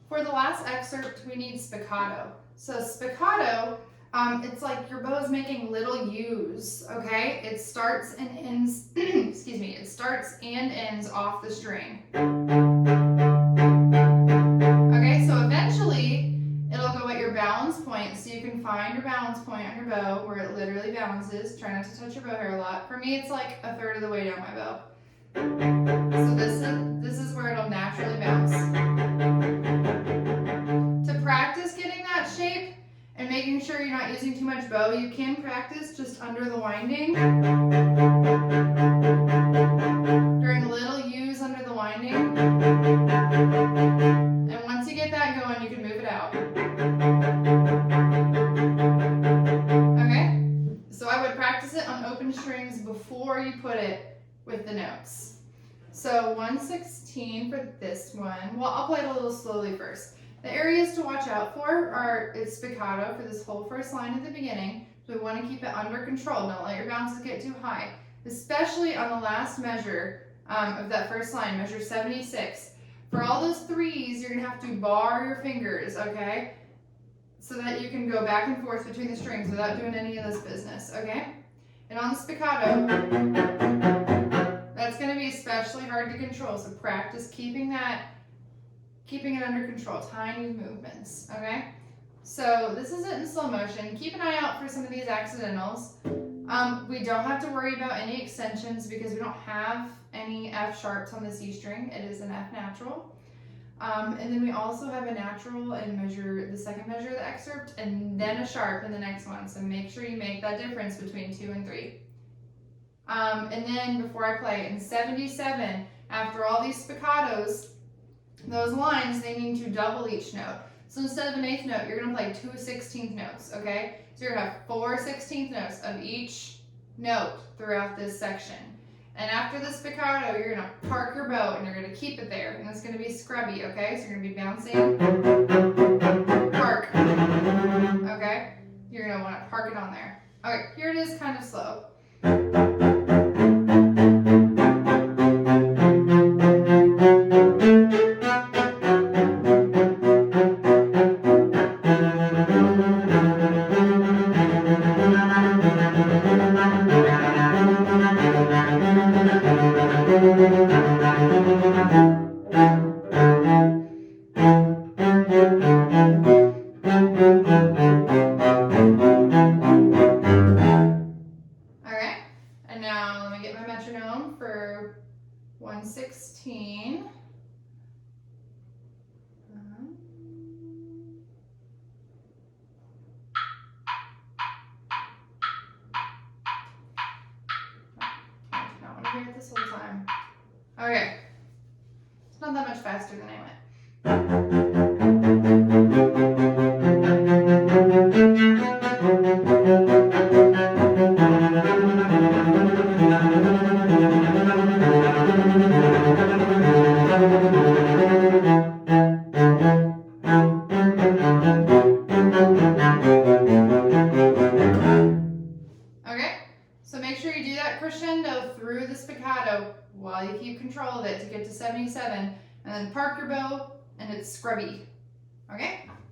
For the last excerpt, we need spiccato. So spiccato, it's like your bow is making little U's, okay? It starts and ends, excuse me, it starts and ends off the string. Okay, so eventually it'll go at your balance point, so you can find your balance point on your bow where it literally balances. Try not to touch your bow hair a lot. For me, it's like a third of the way down my bow. So this is where it'll naturally bounce. To practice getting that shape and making sure you're not using too much bow, you can practice just under the winding. During little U's under the winding. And once you get that going, you can move it out. Okay? So I would practice it on open strings before you put it with the notes. So 1/16 for this one. Well, I'll play it a little slowly first. The areas to watch out for are it's spiccato for this whole first line at the beginning. So we want to keep it under control. Don't let your bounces get too high, especially on the last measure of that first line, measure 76. For all those threes, you're going to have to bar your fingers, okay? So that you can go back and forth between the strings without doing any of this business, okay? And on the spiccato, that's going to be especially hard to control, so practice keeping it under control, tiny movements, okay? So this is it in slow motion. Keep an eye out for some of these accidentals. We don't have to worry about any extensions because we don't have any F sharps on the C string. It is an F natural. And then we also have a natural in the second measure of the excerpt, and then a sharp in the next one. So make sure you make that difference between 2 and 3. And then before I play, in 77, after all these spiccatos, those lines, they need to double each note. So instead of an 8th note, you're going to play 2 16th notes, okay? So you're going to have 4 16th notes of each note throughout this section. And after the spiccato, you're going to park your bow and you're going to keep it there. And it's going to be scrubby, okay? So you're going to be bouncing, park, okay? You're going to want to park it on there. Okay, here it is kind of slow. Alright, and now let me get my metronome for 1/16. I not want to hear it this whole time. Okay, it's not that much faster than I went. Okay, so make sure you do that crescendo through the spiccato while you keep control of it to get to 77, and then park your bow and it's scrubby. Okay?